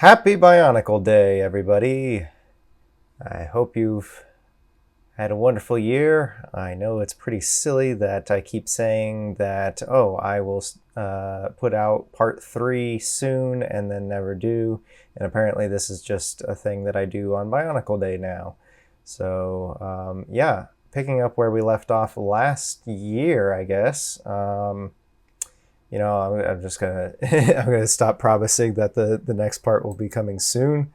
Happy Bionicle Day, everybody. I hope you've had a wonderful year. I know it's pretty silly that I keep saying that, oh, I will put out part 3 soon and then never do. And apparently this is just a thing that I do on Bionicle Day now. So, yeah, picking up where we left off last year, I guess. You know, I'm just gonna I'm gonna stop promising that the next part will be coming soon.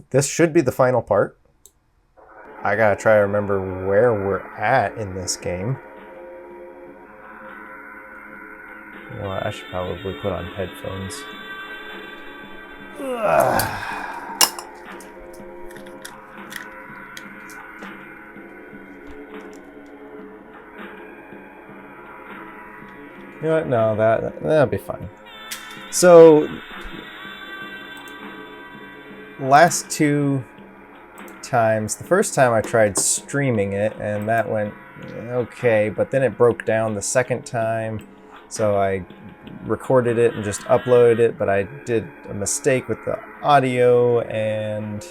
This should be the final part. I gotta try to remember where we're at in this game. Well, I should probably put on headphones. You know what? No, that'll be fine. So, last 2 times, the first time I tried streaming it, and that went okay, but then it broke down the second time, so I recorded it and just uploaded it, but I did a mistake with the audio, and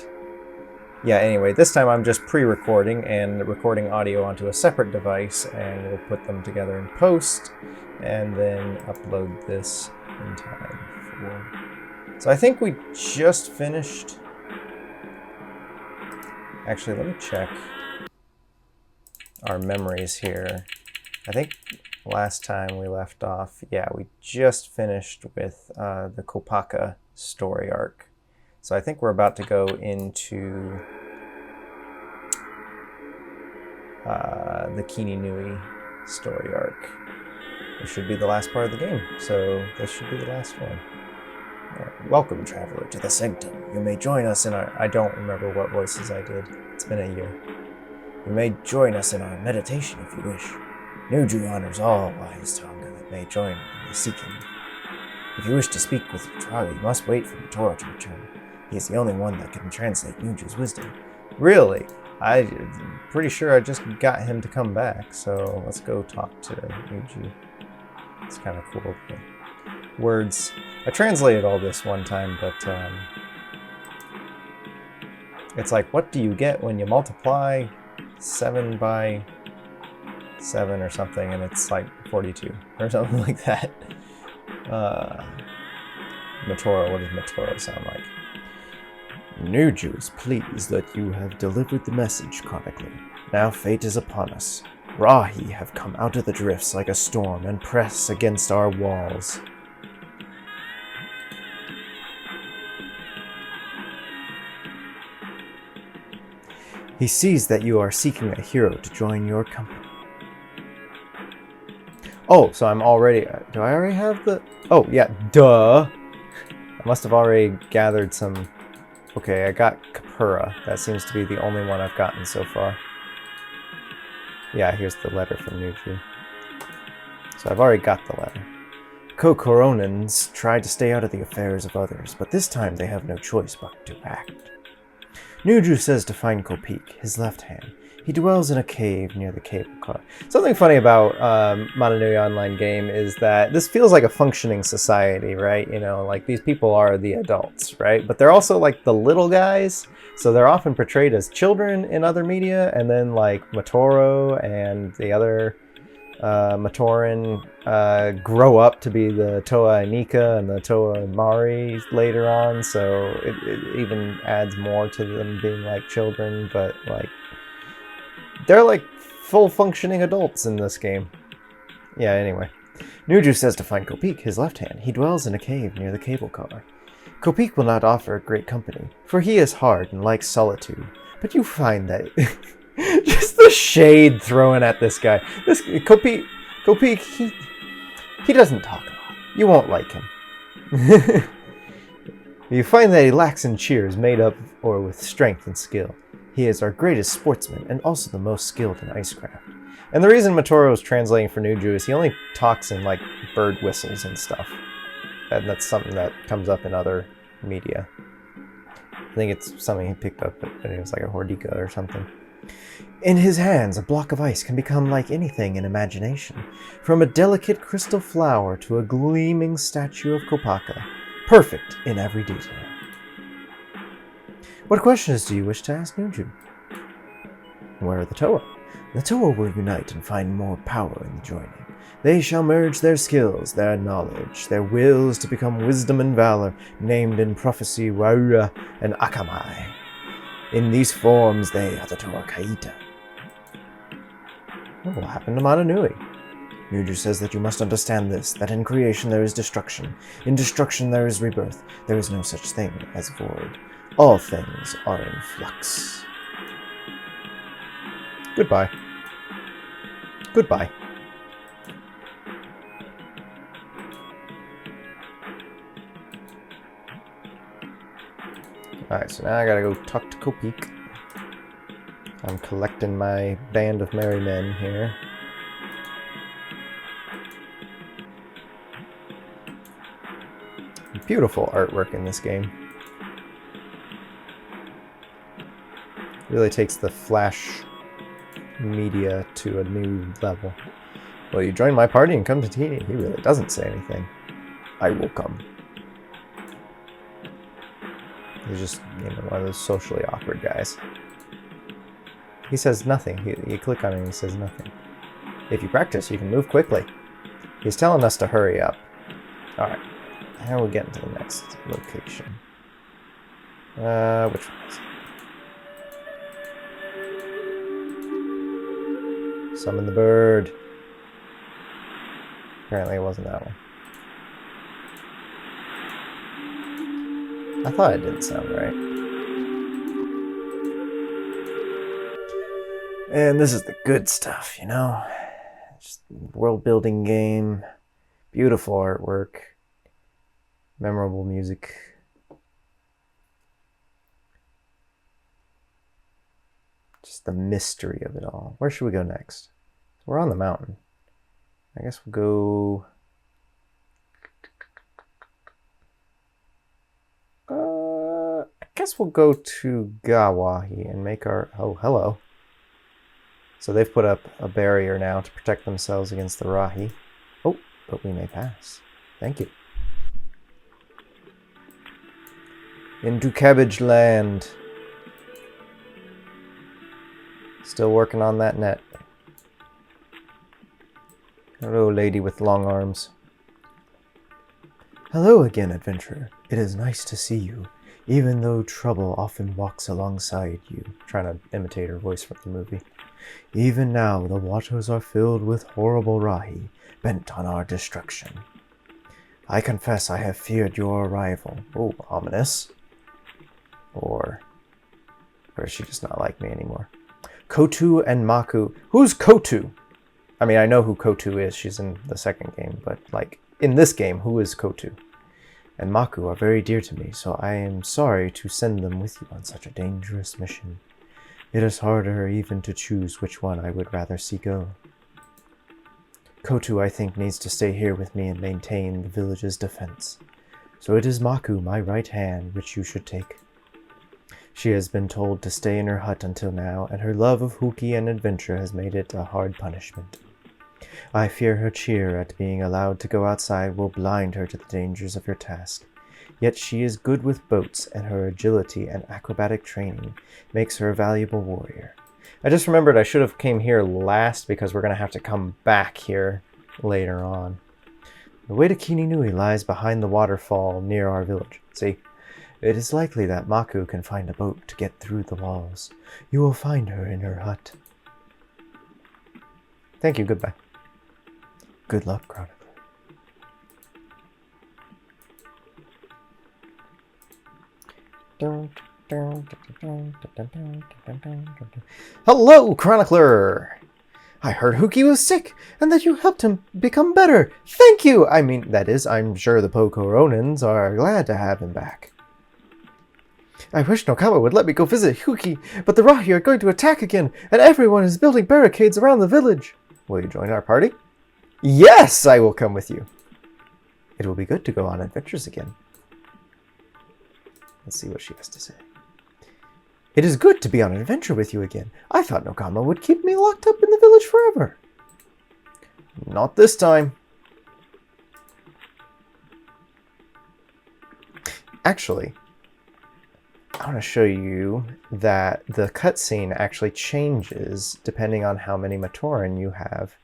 yeah, anyway, this time I'm just pre-recording and recording audio onto a separate device, and we'll put them together in post, and then upload this in time for... So I think we just finished... Actually, let me check our memories here. I think last time we left off, yeah, we just finished with the Kopaka story arc. So I think we're about to go into the Kini Nui story arc. This should be the last part of the game, so this should be the last one. Welcome, traveler, to the sanctum. You may join us in our... I don't remember what voices I did. It's been a year. You may join us in our meditation if you wish. Nuju honors all wise Tonga that may join in the seeking. If you wish to speak with Utraga, you must wait for Matora to return. He is the only one that can translate Nuju's wisdom. Really? I'm pretty sure I just got him to come back, so let's go talk to Nuju. It's kind of cool. Words. I translated all this one time, but it's like, what do you get when you multiply 7 by 7 or something, and it's like 42 or something like that. Matora, what does Matora sound like? Nuju is pleased that you have delivered the message, chronicler. Now fate is upon us. Rahi have come out of the drifts like a storm and press against our walls. He sees that you are seeking a hero to join your company. Oh, so I'm already... Do I already have the... Oh, yeah, duh! I must have already gathered some... Okay, I got Kapura. That seems to be the only one I've gotten so far. Yeah, here's the letter from Nuju. So I've already got the letter. Kokoronans tried to stay out of the affairs of others, but this time they have no choice but to act. Nuju says to find Kopik, his left hand. He dwells in a cave near the cable car. Something funny about Mananui Online game is that this feels like a functioning society, right? You know, like these people are the adults, right? But they're also like the little guys, so they're often portrayed as children in other media, and then like Matoro and the other Matoran grow up to be the Toa Inika and the Toa Mari later on, so it even adds more to them being like children, but like they're like full functioning adults in this game. Yeah, anyway. Nuju says to find Kopik, his left hand. He dwells in a cave near the cable car. Kopik will not offer great company, for he is hard and likes solitude. But you find that... just the shade thrown at this guy. This Kopik, he doesn't talk a lot. You won't like him. You find that he lacks in cheers made up or with strength and skill. He is our greatest sportsman and also the most skilled in icecraft. And the reason Matoro is translating for Nuju is he only talks in like bird whistles and stuff. And that's something that comes up in other media. I think it's something he picked up, but it was like a Hordika or something. In his hands, a block of ice can become like anything in imagination, from a delicate crystal flower to a gleaming statue of Kopaka, perfect in every detail. What questions do you wish to ask Nuju? Where are the Toa? The Toa will unite and find more power in the joining. They shall merge their skills, their knowledge, their wills to become wisdom and valor, named in prophecy Waura and Akamai. In these forms, they are the Toa Kaita. What will happen to Mananui? Nuju says that you must understand this, that in creation there is destruction. In destruction there is rebirth. There is no such thing as void. All things are in flux. Goodbye. Goodbye. Alright, so now I gotta go talk to Kopik. I'm collecting my band of merry men here. Beautiful artwork in this game. Really takes the Flash media to a new level. Will you join my party and come to Teeny? He really doesn't say anything. I will come. He's just, one of those socially awkward guys. He says nothing. You click on it and he says nothing. If you practice, you can move quickly. He's telling us to hurry up. Alright. Now we're getting to the next location. Which one is it? Summon the bird. Apparently it wasn't that one. I thought it didn't sound right. And this is the good stuff, Just world-building game, beautiful artwork, memorable music. Just the mystery of it all. Where should we go next? We're on the mountain. I guess we'll go... I guess we'll go to Gawahi and make our... Oh, hello. So they've put up a barrier now to protect themselves against the Rahi. Oh, but we may pass. Thank you. Into Cabbage Land. Still working on that net. Hello, lady with long arms. Hello again, adventurer. It is nice to see you, even though trouble often walks alongside you. Trying to imitate her voice from the movie. Even now, the waters are filled with horrible Rahi, bent on our destruction. I confess I have feared your arrival. Oh, ominous. Or is she just not like me anymore? Kotu and Maku. Who's Kotu? I mean, I know who Kotu is. She's in the second game, but in this game, who is Kotu? And Maku are very dear to me, so I am sorry to send them with you on such a dangerous mission. It is harder even to choose which one I would rather see go. Kotu, I think, needs to stay here with me and maintain the village's defense. So it is Maku, my right hand, which you should take. She has been told to stay in her hut until now, and her love of Huki and adventure has made it a hard punishment. I fear her cheer at being allowed to go outside will blind her to the dangers of her task. Yet she is good with boats, and her agility and acrobatic training makes her a valuable warrior. I just remembered I should have came here last because we're going to have to come back here later on. The way to Kininui lies behind the waterfall near our village. See? It is likely that Maku can find a boat to get through the walls. You will find her in her hut. Thank you, goodbye. Good luck, Chronicler. Hello, Chronicler! I heard Huki was sick, and that you helped him become better. Thank you! I mean, that is, I'm sure the Poco Ronins are glad to have him back. I wish Nokama would let me go visit Huki, but the Rahi are going to attack again, and everyone is building barricades around the village. Will you join our party? Yes, I will come with you. It will be good to go on adventures again. Let's see what she has to say. It is good to be on an adventure with you again. I thought Nogama would keep me locked up in the village forever. Not this time. Actually, I want to show you that the cutscene actually changes depending on how many Matoran you have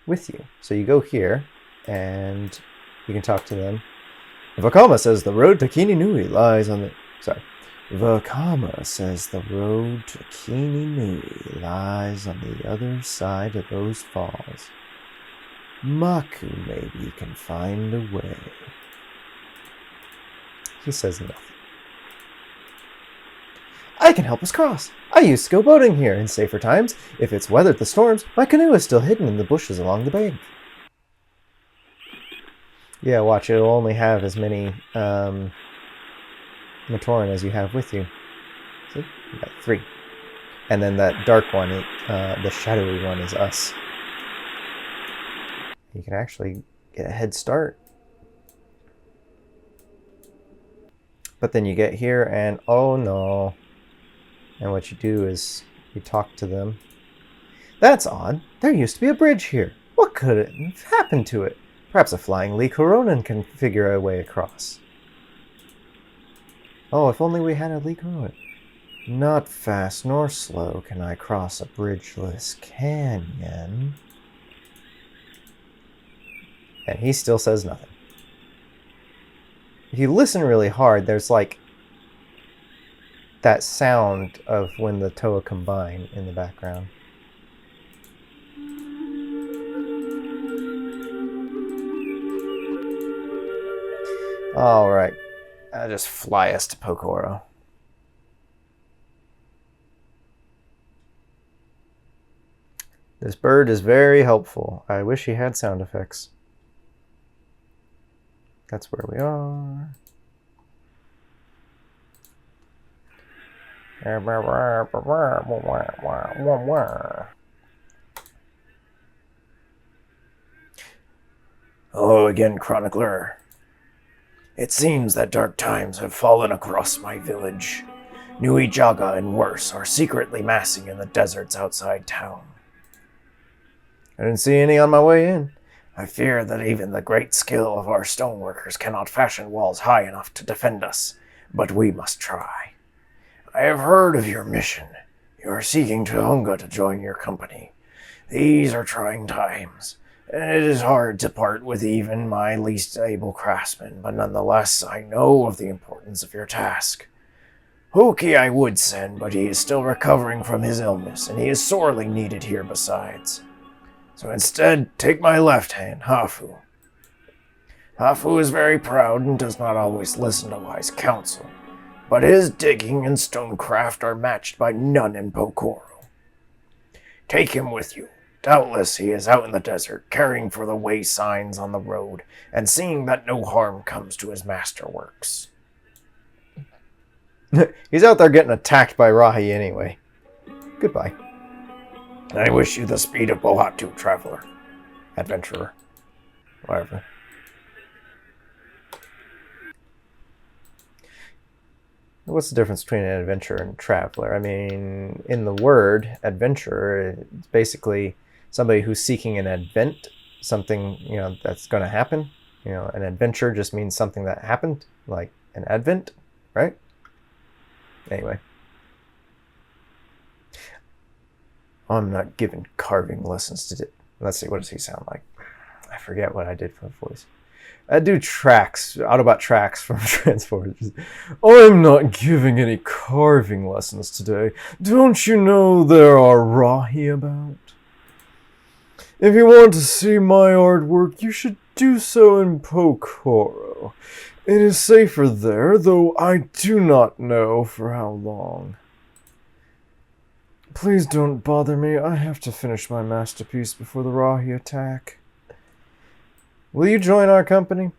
with you. So you go here, and you can talk to them. Vakama says the road to Kininui lies on the... Sorry. Vakama says the road to Kininui lies on the other side of those falls. Maku maybe can find a way. He says nothing. I can help us cross. I used to go boating here in safer times. If it's weathered the storms, my canoe is still hidden in the bushes along the bank. Yeah, watch, it'll only have as many Matoran as you have with you. See? You got 3. And then that dark one, the shadowy one, is us. You can actually get a head start. But then you get here and, oh no. And what you do is you talk to them. That's odd. There used to be a bridge here. What could have happened to it? Perhaps a flying Lee Coronan can figure a way across. Oh, if only we had a Lee Coronan. Not fast nor slow can I cross a bridgeless canyon. And he still says nothing. If you listen really hard, there's like that sound of when the Toa combine in the background. Alright, I'll just fly us to Pokoro. This bird is very helpful. I wish he had sound effects. That's where we are. Hello again, Chronicler. It seems that dark times have fallen across my village. Nui Jaga and worse are secretly massing in the deserts outside town. I didn't see any on my way in. I fear that even the great skill of our stoneworkers cannot fashion walls high enough to defend us, but we must try. I have heard of your mission. You are seeking Tuhunga to join your company. These are trying times, and it is hard to part with even my least able craftsman, but nonetheless I know of the importance of your task. Hoki I would send, but he is still recovering from his illness, and he is sorely needed here besides. So instead, take my left hand, Hafu. Hafu is very proud and does not always listen to wise counsel, but his digging and stonecraft are matched by none in Pokoro. Take him with you. Doubtless he is out in the desert, caring for the way signs on the road, and seeing that no harm comes to his masterworks. He's out there getting attacked by Rahi anyway. Goodbye. I wish you the speed of Bohatu, traveler. Adventurer. Whatever. What's the difference between an adventurer and traveler? I mean, in the word adventurer, it's basically somebody who's seeking an advent, something, that's going to happen. An adventure just means something that happened, like an advent, right? Anyway. I'm not giving carving lessons to... Let's see, what does he sound like? I forget what I did for the voice. I do tracks, Autobot tracks from Transformers. I'm not giving any carving lessons today. Don't you know there are Rahi about? If you want to see my artwork, you should do so in Pokoro. It is safer there, though I do not know for how long. Please don't bother me. I have to finish my masterpiece before the Rahi attack. Will you join our company?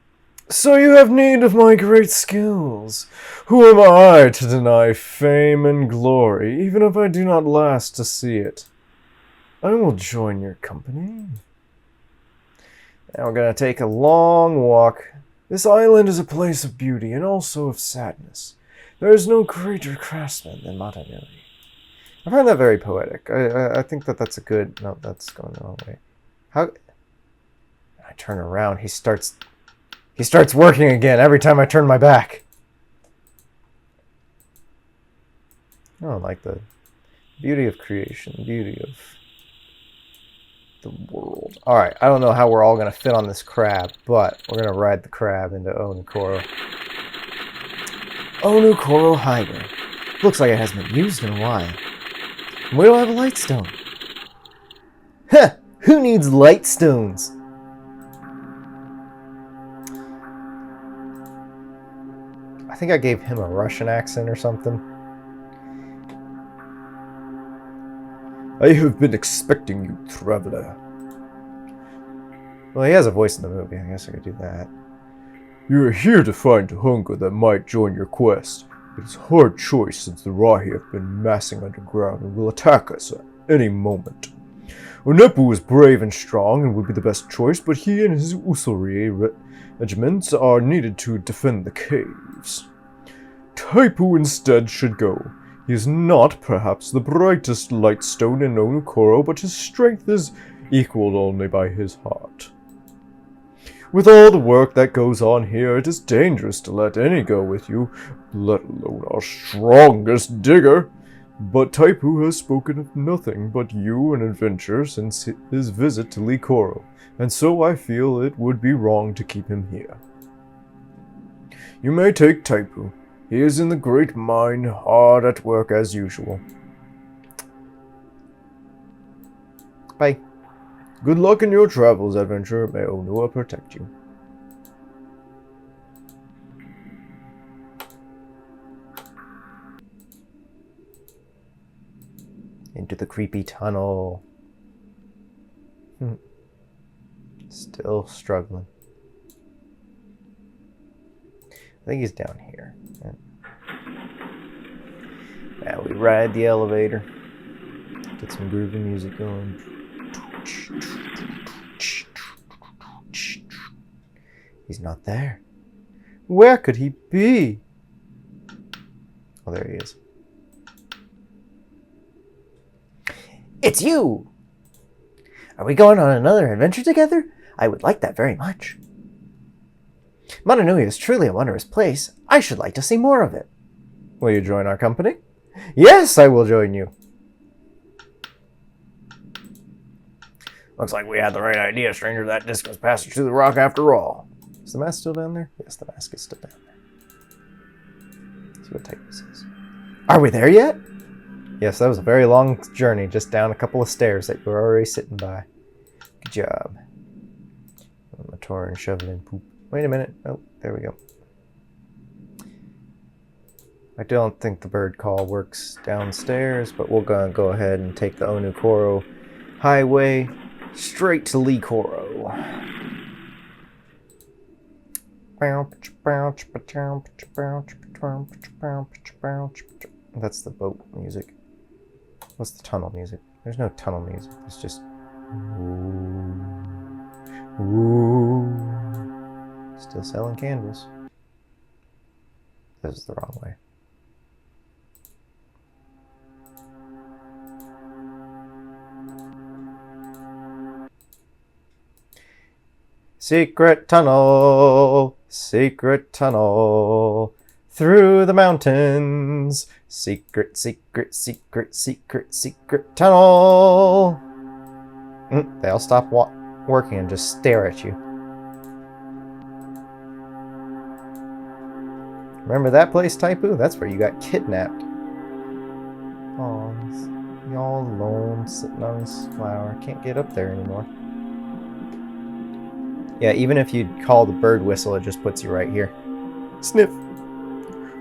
So you have need of my great skills. Who am I to deny fame and glory, even if I do not last to see it? I will join your company. Now we're going to take a long walk. This island is a place of beauty and also of sadness. There is no greater craftsman than Matanui. I find that very poetic. I think that that's a good... No, that's going the wrong way. How... I turn around, he starts working again every time I turn my back. I don't like the beauty of creation, beauty of the world. Alright, I don't know how we're all going to fit on this crab, but we're going to ride the crab into Onukoro. Onukoro Highway. Looks like it hasn't been used in a while. And we don't have a light stone. Heh! Who needs light stones? I think I gave him a Russian accent or something. I have been expecting you, traveler. Well, he has a voice in the movie. I guess I could do that. You are here to find a hunger that might join your quest. It is a hard choice since the Rahi have been massing underground and will attack us at any moment. Onepu is brave and strong and would be the best choice, but he and his Usuri regiments are needed to defend the caves. Taipu instead should go. He is not perhaps the brightest lightstone in Onukoro, but his strength is equaled only by his heart. With all the work that goes on here, it is dangerous to let any go with you, let alone our strongest digger. But Taipu has spoken of nothing but you and adventure since his visit to Likoro, and so I feel it would be wrong to keep him here. You may take Taipu. He is in the great mine, hard at work as usual. Bye. Good luck in your travels, adventurer. May Onua protect you. Into the creepy tunnel. Still struggling. I think he's down here. Now we ride the elevator. Get some groovy music going. He's not there. Where could he be? Oh, there he is. It's you! Are we going on another adventure together? I would like that very much. Motunui is truly a wondrous place. I should like to see more of it. Will you join our company? Yes, I will join you. Looks like we had the right idea, stranger. That discus passage through the rock after all. Is the mask still down there? Yes, the mask is still down there. Let's see what type this is. Are we there yet? Yes, that was a very long journey, just down a couple of stairs that you were already sitting by. Good job. Mator and shoveling poop. Wait a minute. Oh, there we go. I don't think the bird call works downstairs, but we're going to go ahead and take the Onukoro Highway straight to Likoro. That's the boat music. What's the tunnel music? There's no tunnel music. It's just... Ooh. Still selling candles. This is the wrong way. Secret tunnel, through the mountains. Secret, secret, secret, secret, secret tunnel. They all stop working and just stare at you. Remember that place, Taipu? That's where you got kidnapped. Oh, he's all alone, sitting on his flower. Can't get up there anymore. Yeah, even if you call the bird whistle, it just puts you right here. Sniff!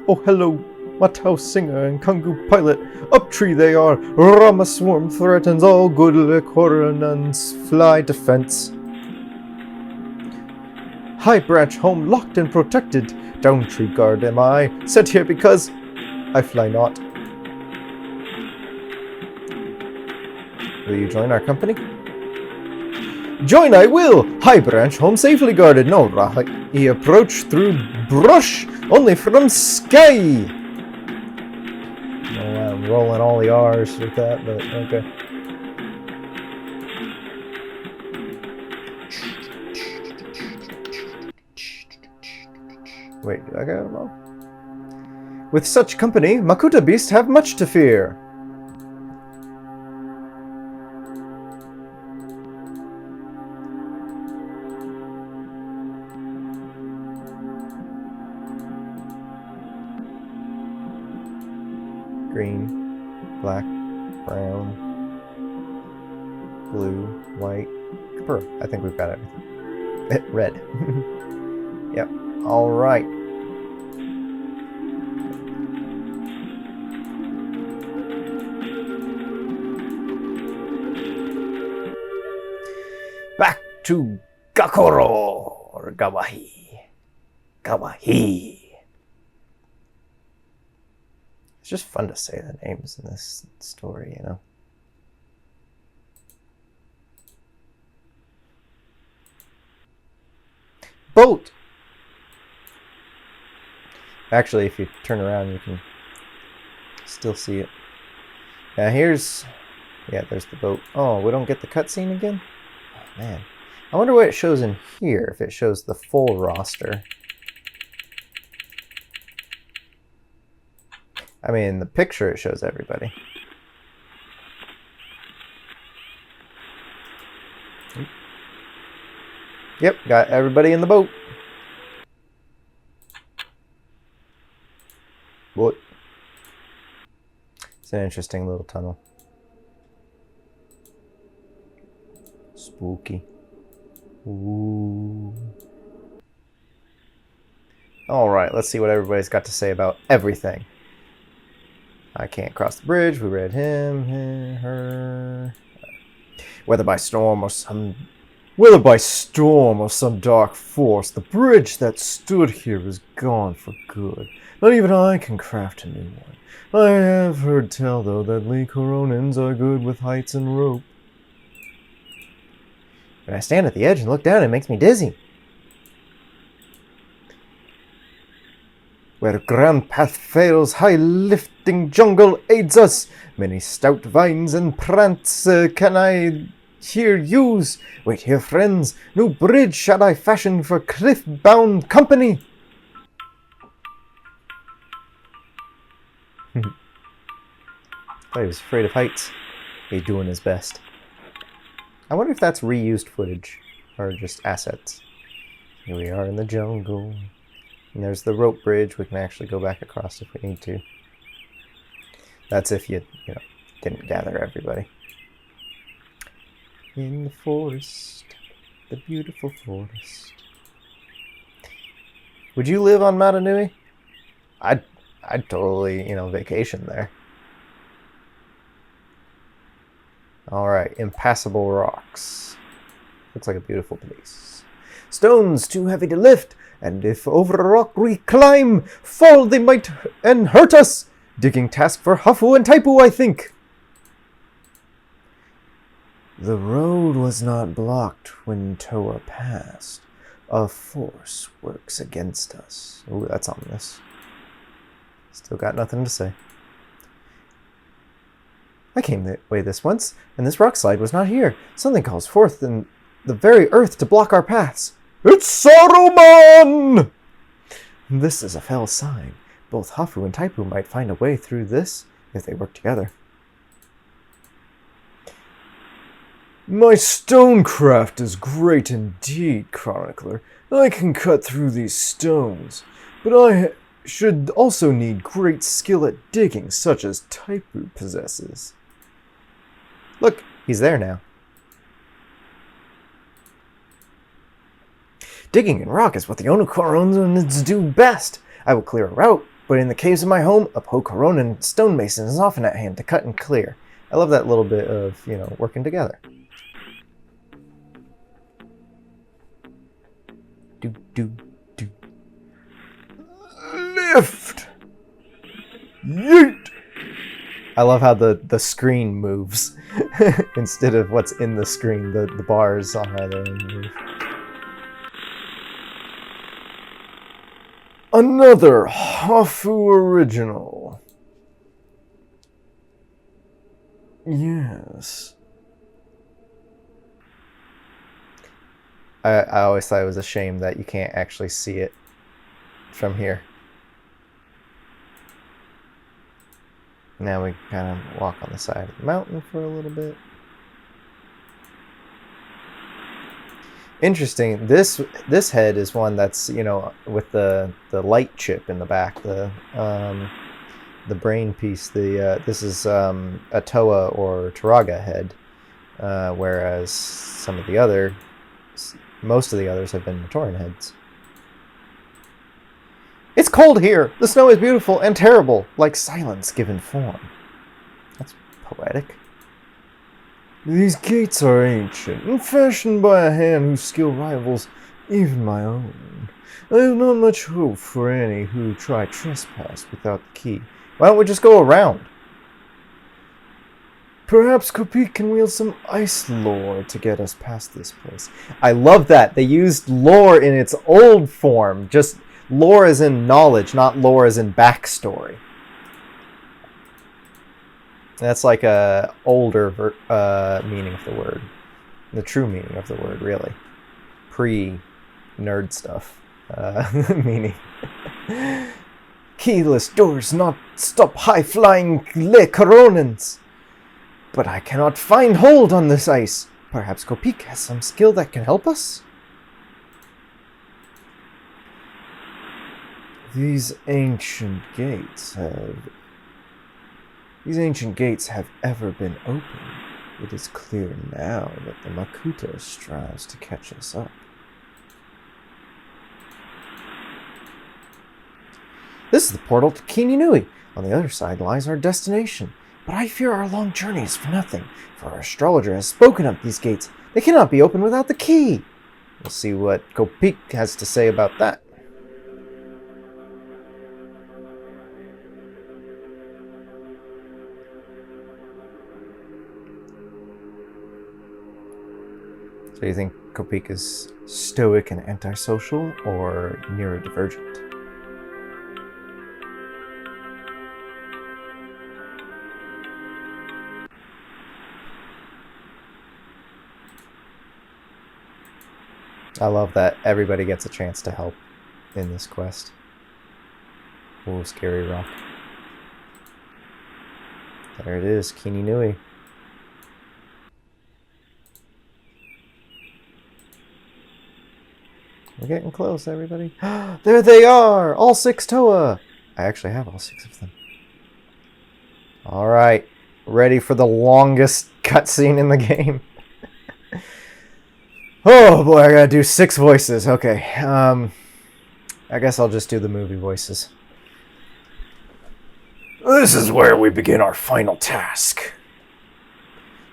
Oh, hello, Matau Singer and Kungu Pilot. Up tree they are. Rama Swarm threatens all good Licoran's fly defense. High branch home locked and protected. Down tree guard am I, set here because I fly not. Will you join our company? Join I will! High branch home safely guarded. No Rahi approach through brush, only from sky. rolling all the R's with that, but okay. Wait, do I got it wrong? With such company, Makuta beasts have much to fear. Green, black, brown, blue, white, purple. I think we've got everything. Red. Yep. All right. Back to Gakoro or Gawahi. Gawahi. It's just fun to say the names in this story, you know. Boat! Actually, if you turn around, you can still see it. Now here's... Yeah, there's the boat. Oh, we don't get the cutscene again? Oh, man. I wonder what it shows in here, if it shows the full roster. I mean, in the picture it shows everybody. Yep, got everybody in the boat. What? It's an interesting little tunnel. Spooky. Ooh. Alright, let's see what everybody's got to say about everything. I can't cross the bridge. We read him, her. Whether by storm or some dark force, the bridge that stood here is gone for good. Not even I can craft a new one. I have heard tell, though, that Lee Coronins are good with heights and rope. When I stand at the edge and look down, it makes me dizzy. Where ground path fails, high-lifting jungle aids us. Many stout vines and prants can I here use. Wait here, friends, new bridge shall I fashion for cliff-bound company. He was afraid of heights. He's doing his best. I wonder if that's reused footage or just assets. Here we are in the jungle. And there's the rope bridge. We can actually go back across if we need to. That's if you didn't gather everybody. In the forest, the beautiful forest. Would you live on Matanui? I'd totally, vacation there. Alright, impassable rocks. Looks like a beautiful place. Stones too heavy to lift, and if over a rock we climb, fall they might and hurt us. Digging task for Hafu and Taipu, I think. The road was not blocked when Toa passed. A force works against us. Ooh, that's ominous. Still got nothing to say. I came that way this once, and this rock slide was not here. Something calls forth in the very earth to block our paths. It's Saruman! This is a fell sign. Both Hafu and Taipu might find a way through this if they work together. My stonecraft is great indeed, Chronicler. I can cut through these stones, but I should also need great skill at digging, such as Taipu possesses. Look, he's there now. Digging in rock is what the Onokoronins do best. I will clear a route, but in the caves of my home, a Pokoronin stonemason is often at hand to cut and clear. I love that little bit of, working together. Do. Lift! Yeet! I love how the screen moves instead of what's in the screen. The bars on either end move. Another Hafu original. Yes. I always thought it was a shame that you can't actually see it from here. Now we kind of walk on the side of the mountain for a little bit. Interesting. This head is one that's, you know, with the light chip in the back, the brain piece. This is a Toa or Turaga head, whereas some of the other, most of the others have been Matoran heads. It's cold here. The snow is beautiful and terrible, like silence given form. That's poetic. These gates are ancient and fashioned by a hand whose skill rivals even my own. I have not much hope for any who try trespass without the key. Why don't we just go around? Perhaps Kopik can wield some ice lore to get us past this place. I love that. They used lore in its old form. Just lore as in knowledge, not lore as in backstory. That's like a older meaning of the word. The true meaning of the word, really. Pre-nerd stuff meaning. Keyless doors not stop high-flying Le Coronans. But I cannot find hold on this ice. Perhaps Kopik has some skill that can help us? These ancient gates have ever been open. It is clear now that the Makuta strives to catch us up. This is the portal to Kininui. On the other side lies our destination. But I fear our long journey is for nothing, for our astrologer has spoken of these gates. They cannot be opened without the key. We'll see what Kopik has to say about that. So you think Kopik is stoic and antisocial, or neurodivergent? I love that everybody gets a chance to help in this quest. Oh, scary rock. There it is, Kininui. We're getting close, everybody. There they are! All 6 Toa! I actually have all 6 of them. Alright. Ready for the longest cutscene in the game. Oh boy, I gotta do 6 voices. Okay. I guess I'll just do the movie voices. This is where we begin our final task.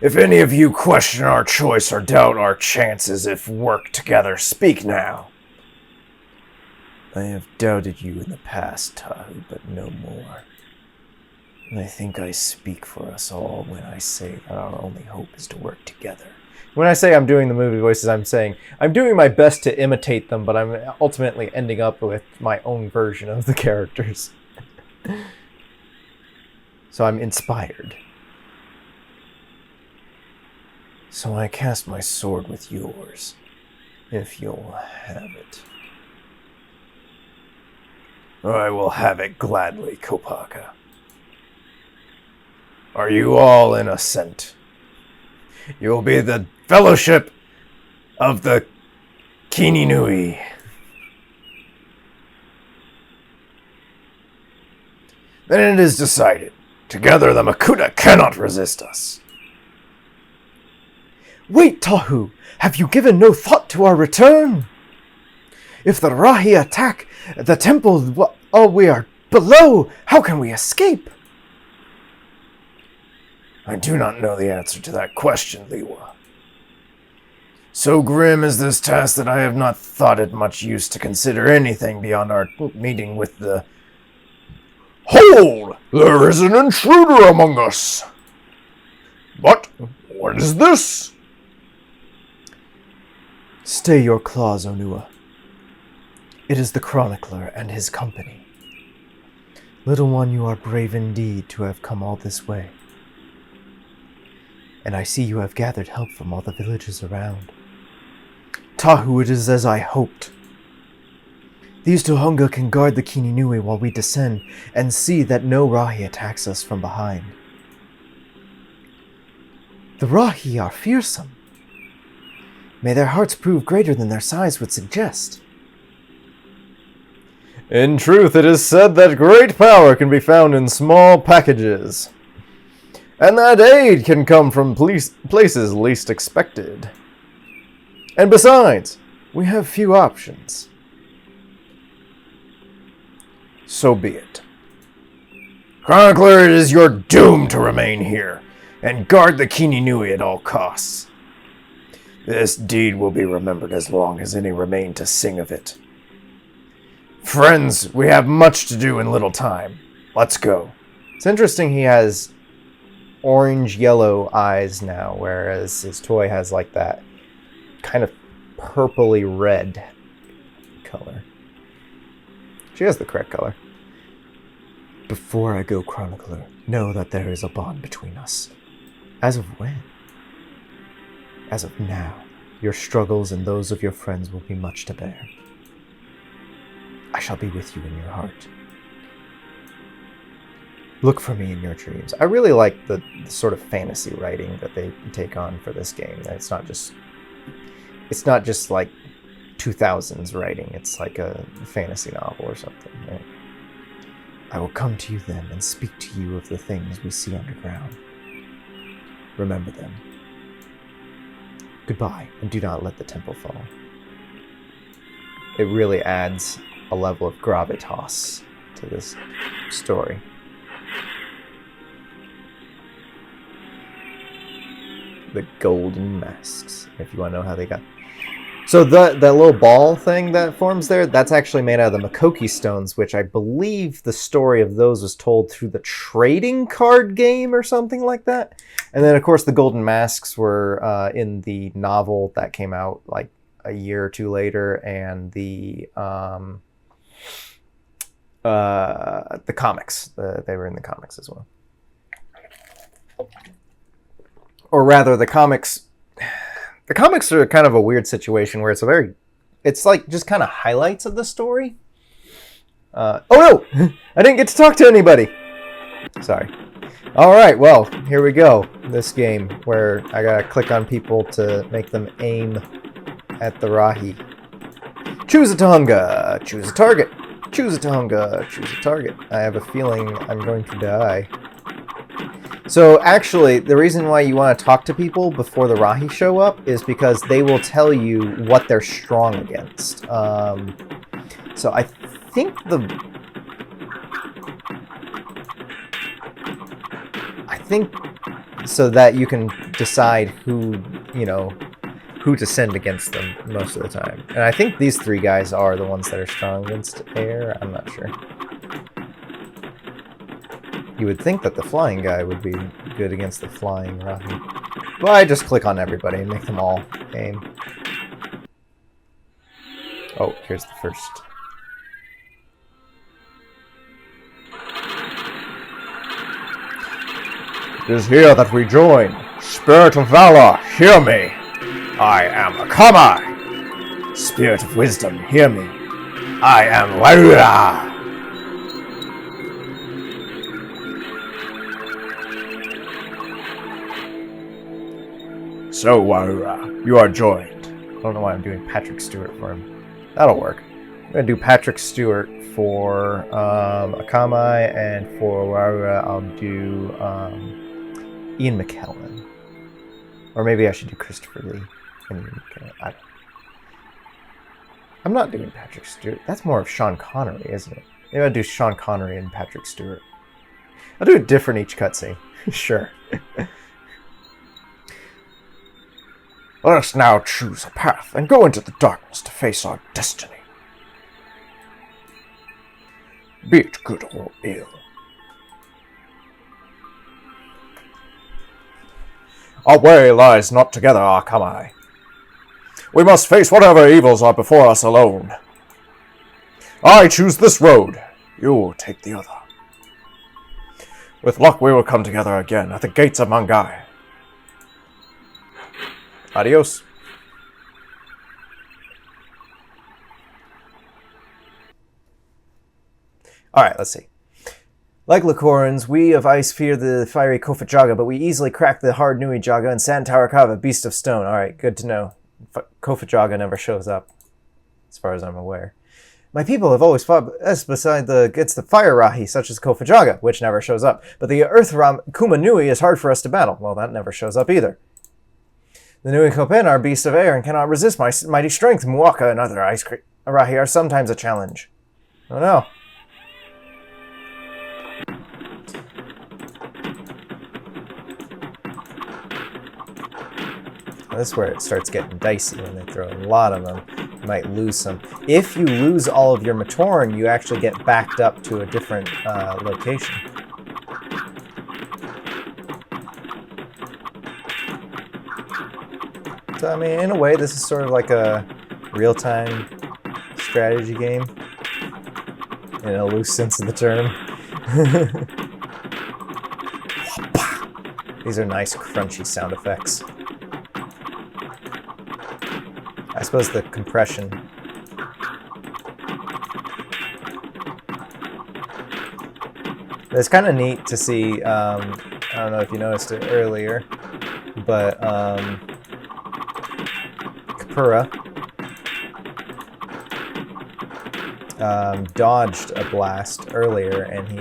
If any of you question our choice or doubt our chances if work together, speak now. I have doubted you in the past, Tahu, but no more. And I think I speak for us all when I say that our only hope is to work together. When I say I'm doing the movie voices, I'm saying I'm doing my best to imitate them, but I'm ultimately ending up with my own version of the characters. So I'm inspired. So I cast my sword with yours, if you'll have it. I will have it gladly, Kopaka. Are you all in assent? You will be the fellowship of the Kininui. Then it is decided. Together the Makuta cannot resist us. Wait, Tahu! Have you given no thought to our return? If the Rahi attack the temple while we are below, how can we escape? I do not know the answer to that question, Liwa. So grim is this task that I have not thought it much use to consider anything beyond our meeting with the... Hold! There is an intruder among us! But what is this? Stay your claws, Onua. It is the Chronicler and his company. Little one, you are brave indeed to have come all this way. and I see you have gathered help from all the villages around. Tahu, it is as I hoped. These Tohunga can guard the Kininui while we descend and see that no Rahi attacks us from behind. The Rahi are fearsome. May their hearts prove greater than their size would suggest. In truth, it is said that great power can be found in small packages, and that aid can come from places least expected. And besides, we have few options. So be it. Chronicler, it is your doom to remain here and guard the Kininui at all costs. This deed will be remembered as long as any remain to sing of it. Friends, we have much to do in little time. Let's go. It's interesting he has orange-yellow eyes now, whereas his toy has like that kind of purpley red color. She has the correct color. Before I go, Chronicler, know that there is a bond between us. As of when? As of now, your struggles and those of your friends will be much to bear. I shall be with you in your heart. Look for me in your dreams. I really like the sort of fantasy writing that they take on for this game. It's not just like 2000s writing. It's like a fantasy novel or something. Right? I will come to you then and speak to you of the things we see underground. Remember them. Goodbye, and do not let the temple fall. It really adds a level of gravitas to this story. The golden masks, if you want to know how they got. So that little ball thing that forms there, that's actually made out of the Makoki stones, which I believe the story of those was told through the trading card game or something like that. And then, of course, the golden masks were in the novel that came out like a year or two later, and the comics. They were in the comics as well. Or rather, the comics are kind of a weird situation where it's like just kind of highlights of the story. Oh no! I didn't get to talk to anybody! Sorry. Alright, well, here we go. This game where I gotta click on people to make them aim at the Rahi. Choose a Tohunga! Choose a target! Choose a Tohunga! Choose a target. I have a feeling I'm going to die. So actually, the reason why you want to talk to people before the Rahi show up is because they will tell you what they're strong against. So I think so that you can decide who to send against them most of the time. And I think these three guys are the ones that are strong against air. I'm not sure. You would think that the flying guy would be good against the flying Rahi. But I just click on everybody and make them all aim. Oh, here's the first. It is here that we join. Spirit of valor, hear me. I am Akamai. Spirit of wisdom, hear me. I am Warrior. So, Warrior, you are joined. I don't know why I'm doing Patrick Stewart for him. That'll work. I'm going to do Patrick Stewart for Akamai, and for Warrior I'll do Ian McKellen. Or maybe I should do Christopher Lee and Ian McKellen. I'm not doing Patrick Stewart. That's more of Sean Connery, isn't it? Maybe I'll do Sean Connery and Patrick Stewart. I'll do it different each cutscene. Sure. Let us now choose a path and go into the darkness to face our destiny. Be it good or ill. Our way lies not together, Akamai. We must face whatever evils are before us alone. I choose this road. You take the other. With luck, we will come together again at the gates of Mangai. Adios. Alright, let's see. Like Licorans, we of ice fear the fiery Kofajaga, but we easily crack the hard Nui Jaga and San Tarakava, beast of stone. Alright, good to know. Kofajaga never shows up, as far as I'm aware. My people have always fought against the fire Rahi, such as Kofajaga, which never shows up. But the earth Kuma Nui is hard for us to battle. Well, that never shows up either. The Nui Kopen are beasts of air and cannot resist my mighty strength. Muaka and other ice Rahi are sometimes a challenge. Oh no. This is where it starts getting dicey when they throw a lot of them. You might lose some. If you lose all of your Matoran, you actually get backed up to a different location. So, I mean, in a way, this is sort of like a real-time strategy game. In a loose sense of the term. These are nice, crunchy sound effects. I suppose the compression. It's kind of neat to see, I don't know if you noticed it earlier, but Kapura dodged a blast earlier, and he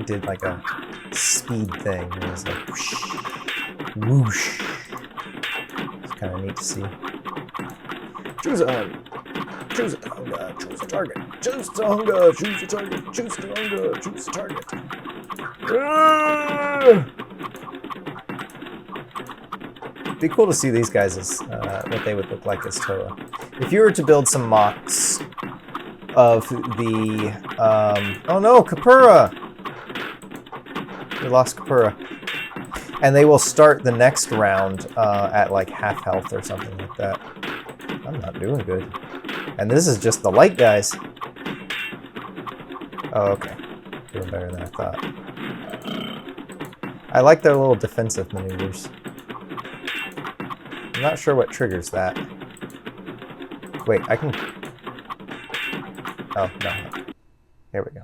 did like a speed thing. It was like whoosh, whoosh. It's kind of neat to see. Choose a hunger, choose a target, choose a hunger, choose a target, choose a hunger, choose a target. It'd be cool to see these guys as what they would look like as Toa. If you were to build some mocks of the oh no, Kapura! We lost Kapura. And they will start the next round at like half health or something like that. I'm not doing good. And this is just the light guys. Oh, okay. Doing better than I thought. I like their little defensive maneuvers. I'm not sure what triggers that. Wait, I can... Oh, no. Here we go.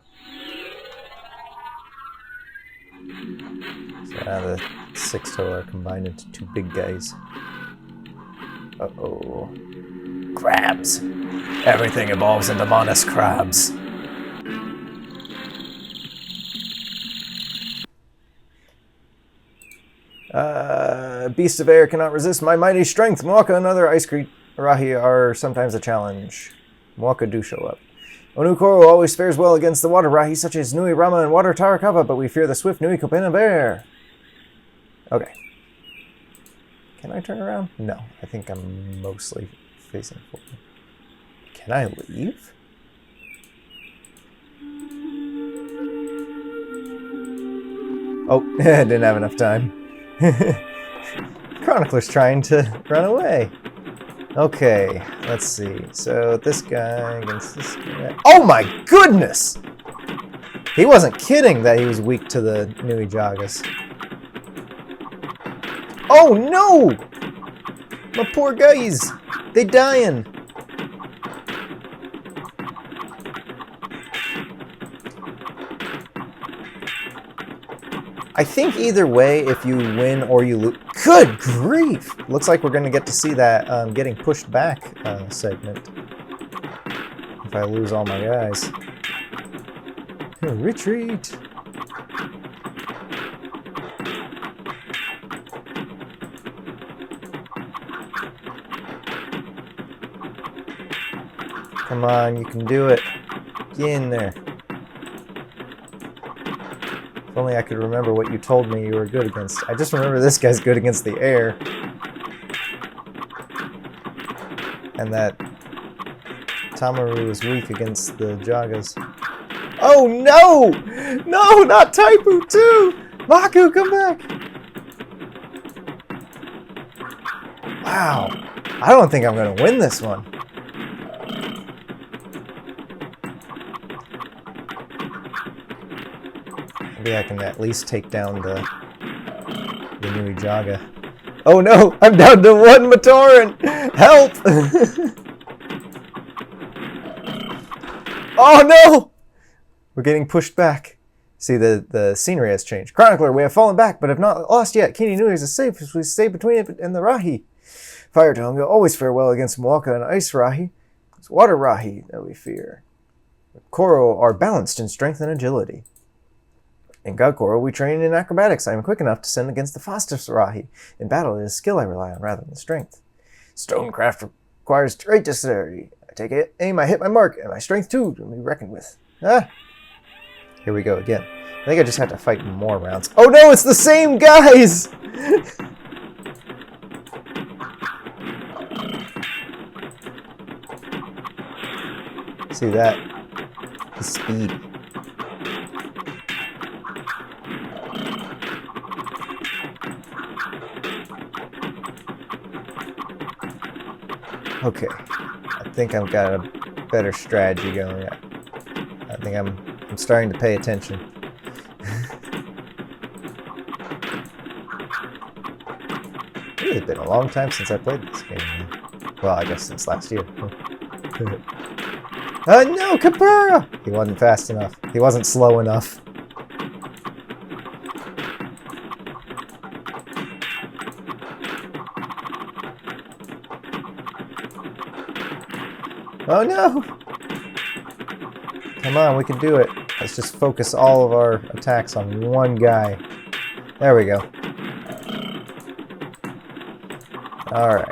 So now the 6 Toa are combined into 2 big guys. Uh-oh. Crabs. Everything evolves into Monas crabs. Beast of air cannot resist my mighty strength. Mwaka and other ice Rahi are sometimes a challenge. Mwaka do show up. Onukoro always fares well against the water Rahi, such as Nui Rama and Water Tarakava, but we fear the swift Nui Kopena bear. Okay. Can I turn around? No, I think I'm mostly facing forward. Can I leave? Oh, I didn't have enough time. Chronicler's trying to run away. Okay, let's see. So this guy against this guy. Oh my goodness! He wasn't kidding that he was weak to the Nui Jagas. Oh no! My poor guys! They dying! I think either way, if you win or you lose... Good grief! Looks like we're going to get to see that getting pushed back segment. If I lose all my guys. Retreat! Come on, you can do it. Get in there. If only I could remember what you told me you were good against. I just remember this guy's good against the air. And that Tamaru is weak against the Jagas. Oh no! No, not Taipu too! Maku, come back! Wow. I don't think I'm going to win this one. Maybe I can at least take down the Nui Jaga. Oh no, I'm down to 1 Matoran! Help! Oh no! We're getting pushed back. See, the scenery has changed. Chronicler, we have fallen back, but have not lost yet. Kini Nui is safe as we stay between it and the Rahi. Fire Tongue will always fare well against Mwaka and Ice Rahi. It's Water Rahi that we fear. Koro are balanced in strength and agility. In God Koro, we train in acrobatics. I am quick enough to send against the fastest Rahi. In battle, it is skill I rely on rather than strength. Stonecraft requires great dexterity. I take aim, I hit my mark, and my strength too to be reckoned with. Ah! Here we go again. I think I just have to fight more rounds. Oh no, it's the same guys! See that? The speed. Okay. I think I've got a better strategy going. I think I'm starting to pay attention. It's been a long time since I played this game. Well, I guess since last year. No, Kapura! He wasn't fast enough. He wasn't slow enough. Oh no! Come on, we can do it. Let's just focus all of our attacks on one guy. There we go. Alright.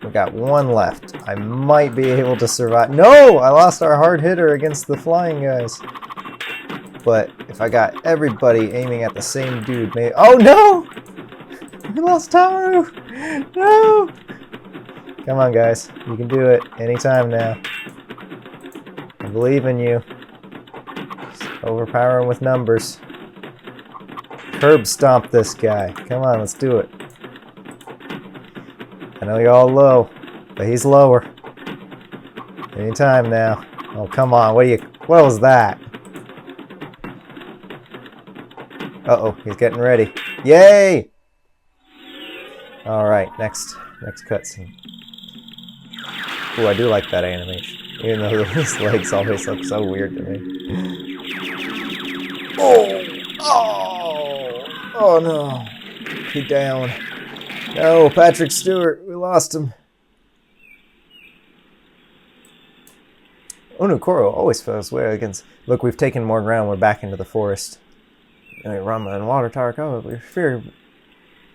We got one left. I might be able to survive. No! I lost our hard hitter against the flying guys. But if I got everybody aiming at the same dude, maybe... Oh no! We lost Taru! No! Come on, guys. You can do it anytime now. I believe in you. Just overpower him with numbers. Curb stomp this guy. Come on, let's do it. I know you're all low, but he's lower. Anytime now. Oh, come on. What was that? Uh-oh, he's getting ready. Yay! Alright, next cutscene. Ooh, I do like that animation. Even though his legs always look so weird to me. Oh! Oh! Oh no. He down. No, Patrick Stewart. We lost him. Onukoro always fails way against... Look, we've taken more ground. We're back into the forest. Rama and Water Tarakawa. We fear...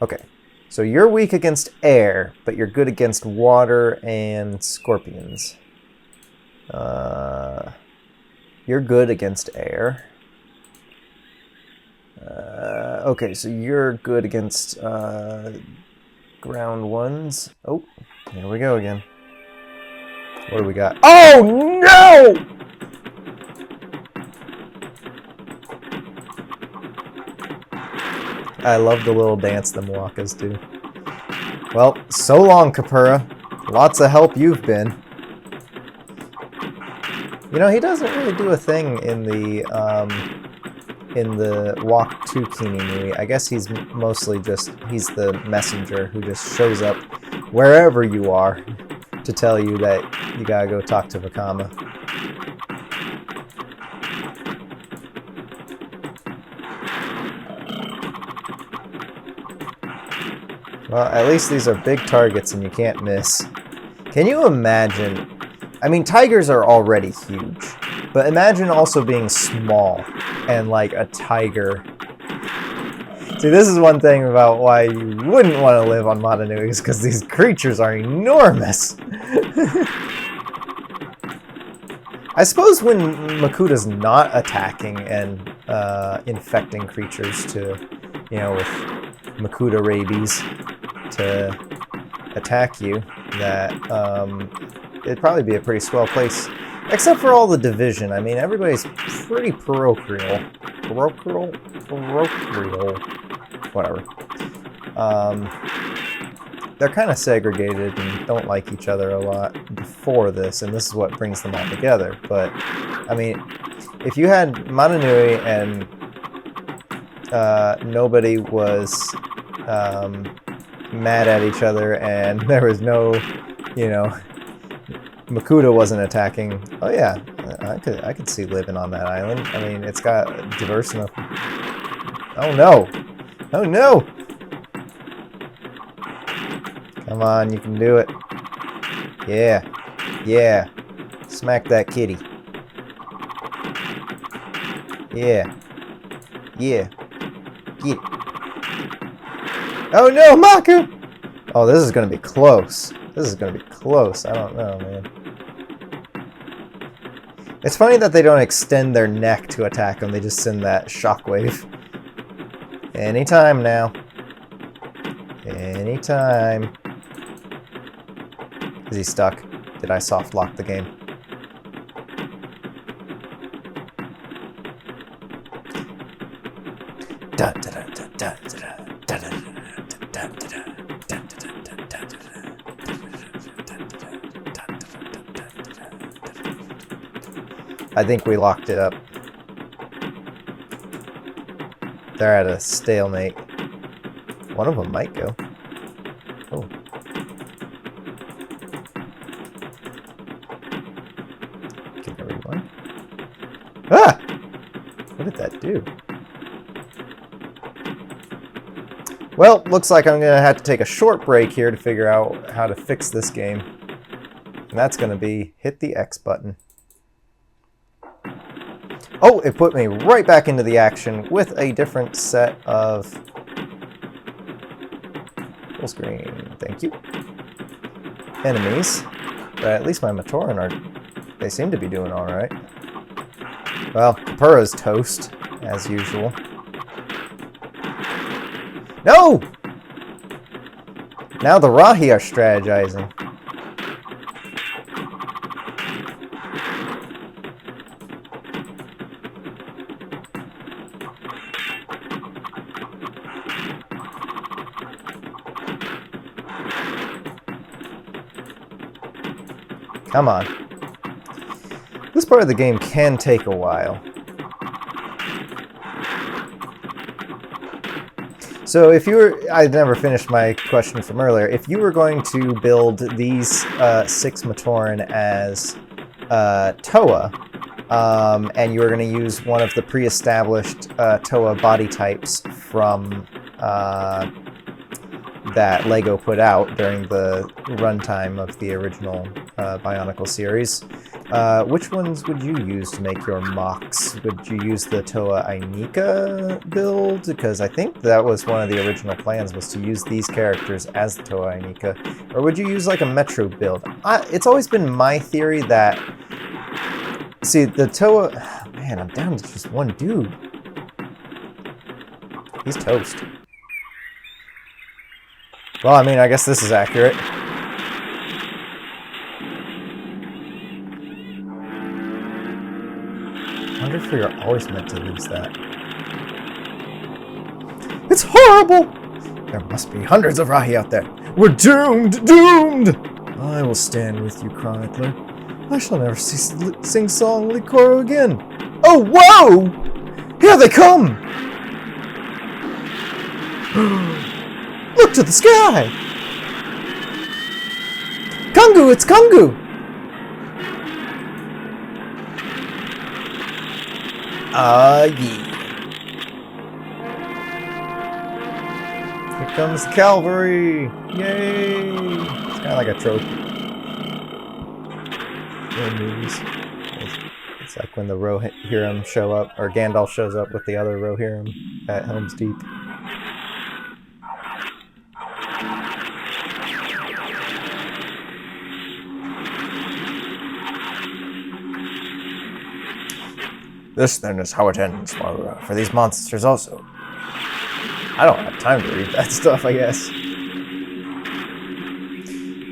Okay. So you're weak against air, but you're good against water and scorpions. You're good against air. Okay, so you're good against ground ones. Oh, here we go again. What do we got? Oh no! I love the little dance the Mwakas do. Well, so long, Kapura. Lots of help you've been. You know, he doesn't really do a thing in the Walk to Kini Nui. I guess he's mostly just, he's the messenger who just shows up wherever you are to tell you that you gotta go talk to Vakama. Well, at least these are big targets and you can't miss. Can you imagine? I mean, tigers are already huge, but imagine also being small and like a tiger. See, this is one thing about why you wouldn't want to live on Motunui, is because these creatures are enormous. I suppose when Makuta's not attacking and infecting creatures to, you know, with Makuta rabies to attack you, that it'd probably be a pretty swell place. Except for all the division. I mean, everybody's pretty parochial. Parochial? Whatever. They're kind of segregated and don't like each other a lot before this, and this is what brings them all together. But, I mean, if you had Motunui and nobody was mad at each other, and there was no, you know, Makuta wasn't attacking. Oh yeah, I could see living on that island. I mean, it's got diverse enough. Oh no! Oh no! Come on, you can do it. Yeah, yeah. Smack that kitty. Yeah, yeah. Get it. Oh no, Maku! Oh, this is gonna be close. This is gonna be close. I don't know, man. It's funny that they don't extend their neck to attack him. They just send that shockwave. Anytime now. Anytime. Is he stuck? Did I soft lock the game? I think we locked it up. They're at a stalemate. One of them might go. Oh. Can I rewind? Ah! What did that do? Well, looks like I'm gonna have to take a short break here to figure out how to fix this game. And that's gonna be hit the X button. Oh, it put me right back into the action with a different set of full screen. Thank you. Enemies. But at least my Matoran they seem to be doing alright. Well, Kapura's toast, as usual. No! Now the Rahi are strategizing. Come on. This part of the game can take a while. So if you were, I never finished my question from earlier, if you were going to build these 6 Matoran as Toa, and you were going to use one of the pre-established Toa body types from that LEGO put out during the runtime of the original Bionicle series, which ones would you use to make your mocks? Would you use the 810NICLE build? Because I think that was one of the original plans, was to use these characters as the 810NICLE. Or would you use like a Metro build? It's always been my theory that... See, the Toa... Oh, man, I'm down to just one dude. He's toast. Well, I mean, I guess this is accurate. I wonder if you're always meant to lose that. It's horrible! There must be hundreds of Rahi out there. We're doomed! Doomed! I will stand with you, Chronicler. I shall never cease to sing song Likoro again. Oh, whoa! Here they come! Look to the sky! Kangu, it's Kangu! Yeah. Here comes cavalry! Yay! It's kind of like a trope. In movies. It's like when the Rohirrim show up, or Gandalf shows up with the other Rohirrim at Helm's Deep. This then is how it ends for these monsters also. I don't have time to read that stuff, I guess.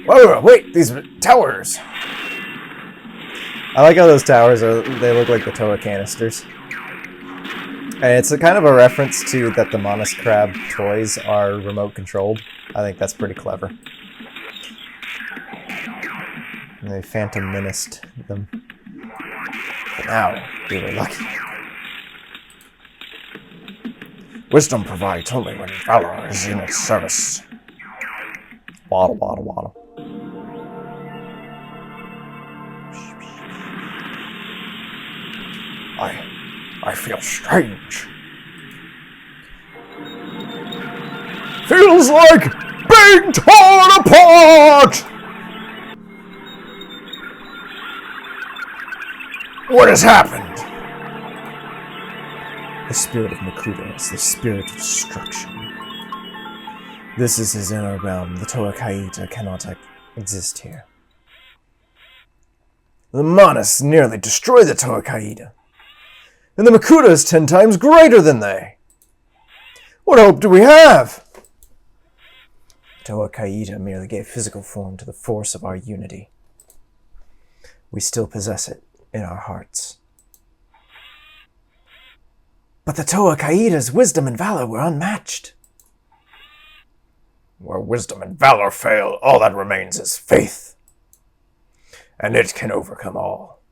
Whoa, wait, these towers! I like how those towers they look like the Toa canisters. And it's a kind of a reference to that the Monas Crab toys are remote controlled. I think that's pretty clever. And they Phantom Menaced them. But now, we were lucky. Wisdom provides only when valor is in its service. Waddle, waddle, waddle. I feel strange. Feels like being torn apart! What has happened? The spirit of Makuta is the spirit of destruction. This is his inner realm. The Toa Kaita cannot exist here. The Manas nearly destroyed the Toa Kaita, and the Makuta is 10 times greater than they. What hope do we have? Toa Kaita merely gave physical form to the force of our unity. We still possess it in our hearts. But the Toa Kaita's wisdom and valor were unmatched. Where wisdom and valor fail, all that remains is faith. And it can overcome all.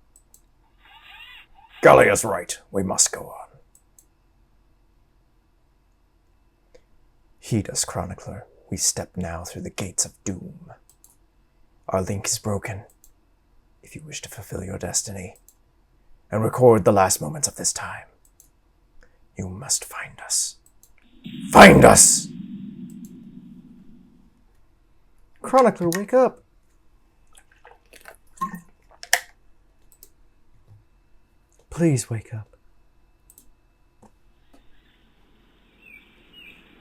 Gully is right. We must go on. Heed us, Chronicler. We step now through the gates of doom. Our link is broken. If you wish to fulfill your destiny and record the last moments of this time, you must find us. Find us! Chronicler, wake up! Please wake up.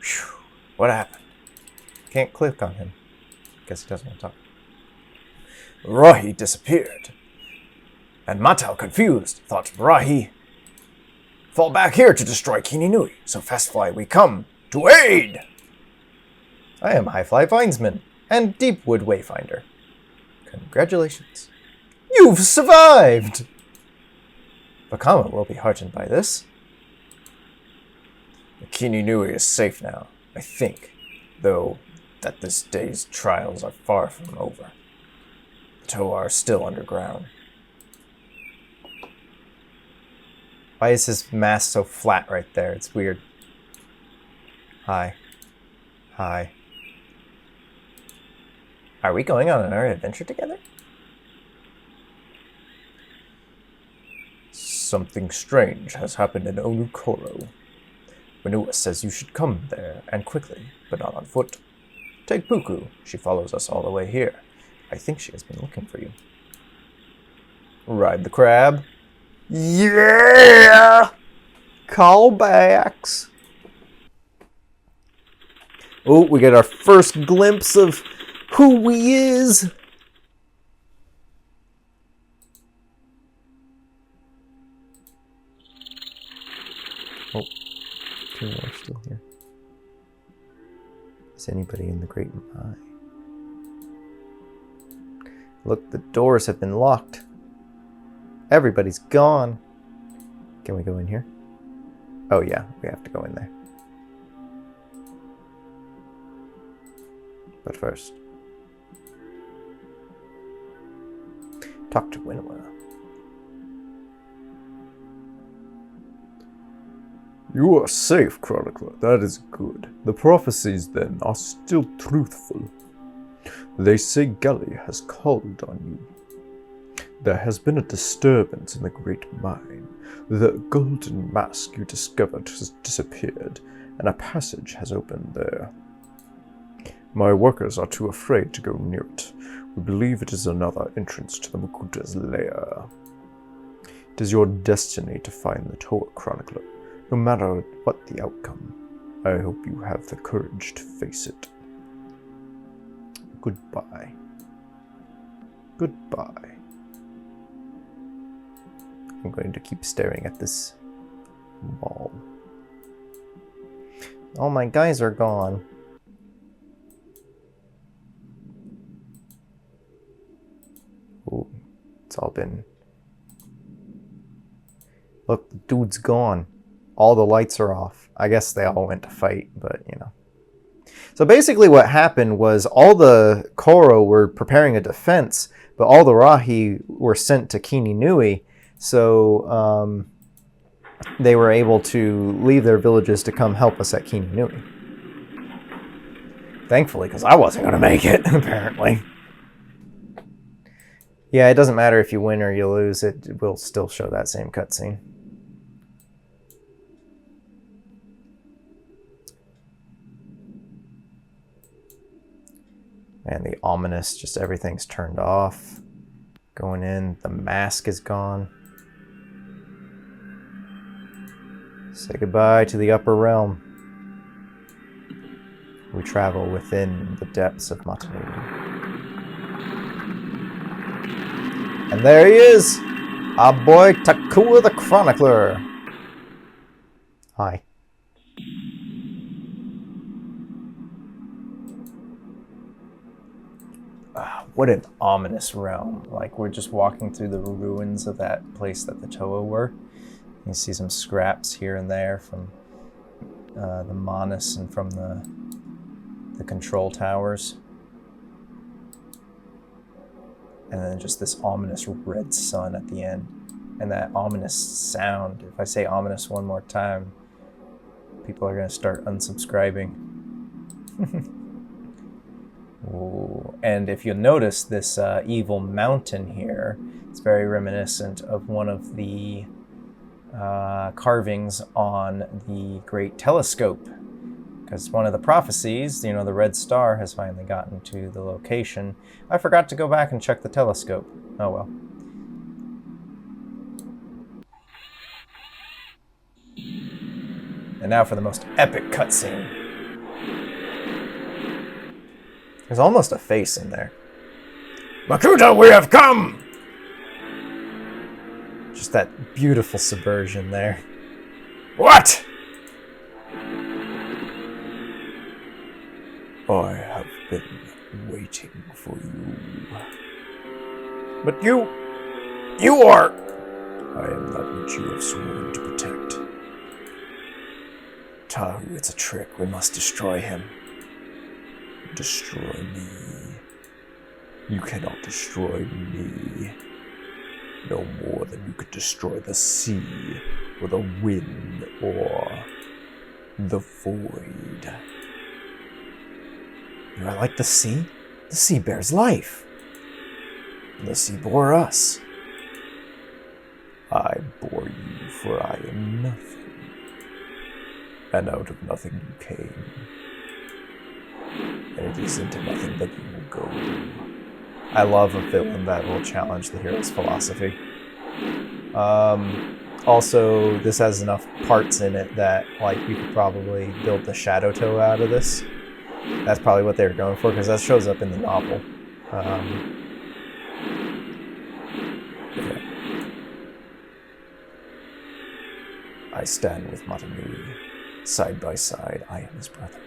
Whew. What happened? Can't click on him. Guess he doesn't want to talk. Rahi disappeared. And Matau, confused, thought Rahi fall back here to destroy Kininui. So Fastfly, we come to aid! I am Highfly Vinesman and Deepwood Wayfinder. Congratulations. You've survived! Vakama will be heartened by this. The Kininui is safe now, I think, though that this day's trials are far from over. The Toa are still underground. Why is his mask so flat right there? It's weird. Hi. Hi. Are we going on another adventure together? Something strange has happened in Onukoro. Manua says you should come there, and quickly, but not on foot. Take Puku. She follows us all the way here. I think she has been looking for you. Ride the crab. Yeah! Callbacks. Oh, we get our first glimpse of who he is. Oh, two more still here. Is anybody in the Great Mai? Look, the doors have been locked. Everybody's gone. Can we go in here? Oh yeah, we have to go in there. But first, talk to Winnow. You are safe, Chronicler. That is good. The prophecies, then, are still truthful. They say Gully has called on you. There has been a disturbance in the Great Mine. The golden mask you discovered has disappeared, and a passage has opened there. My workers are too afraid to go near it. We believe it is another entrance to the Makuta's lair. It is your destiny to find the Toa, Chronicler. No matter what the outcome, I hope you have the courage to face it. Goodbye. Goodbye. I'm going to keep staring at this wall. All my guys are gone. Oh, it's all been... Look, the dude's gone. All the lights are off. I guess they all went to fight, but you know. So basically what happened was all the Koro were preparing a defense, but all the Rahi were sent to Kininui, so they were able to leave their villages to come help us at Kininui. Thankfully, because I wasn't going to make it, apparently. Yeah, it doesn't matter if you win or you lose, it will still show that same cutscene. And the ominous, just everything's turned off. Going in, the mask is gone. Say goodbye to the upper realm. We travel within the depths of Matanui. And there he is! Our boy Takua the Chronicler. Hi. What an ominous realm. Like, we're just walking through the ruins of that place that the Toa were. You see some scraps here and there from the Manus and from the control towers. And then just this ominous red sun at the end. And that ominous sound. If I say ominous one more time, people are going to start unsubscribing. Ooh. And if you'll notice this evil mountain here, it's very reminiscent of one of the carvings on the Great Telescope. Because one of the prophecies, you know, the red star has finally gotten to the location. I forgot to go back and check the telescope. Oh well. And now for the most epic cutscene. There's almost a face in there. Makuta, we have come! Just that beautiful subversion there. What? I have been waiting for you. But you are... I am that which you have sworn to protect. Tahu, it's a trick. We must destroy him. Destroy me. You cannot destroy me. No more than you could destroy the sea, or the wind, or the void. You are like the sea? The sea bears life. The sea bore us. I bore you, for I am nothing. And out of nothing you came. And it is into nothing that you will go. I love a villain that will challenge the hero's philosophy. Also, this has enough parts in it that, like, you could probably build the Shadow Toe out of this. That's probably what they were going for, because that shows up in the novel. Yeah. I stand with Matanui. Side by side, I am his brother.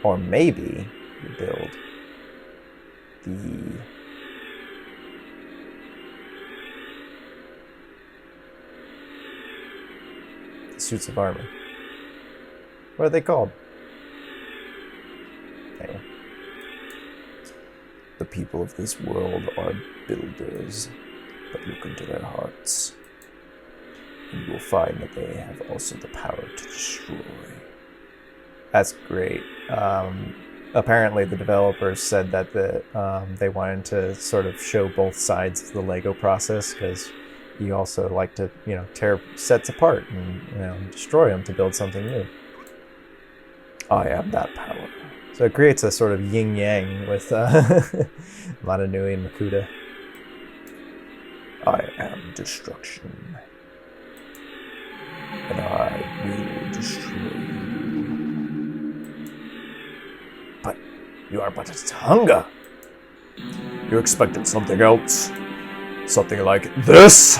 Or maybe you build the suits of armor. What are they called? Anyway. The people of this world are builders, but look into their hearts, and you will find that they have also the power to destroy. That's great. Apparently the developers said that they wanted to sort of show both sides of the Lego process, because you also like to, you know, tear sets apart and, you know, destroy them to build something new. I am that power. So it creates a sort of yin-yang with Matanui and Makuta. I am destruction. And I will destroy you. But you are but a Tahunga. You expected something else. Something like this.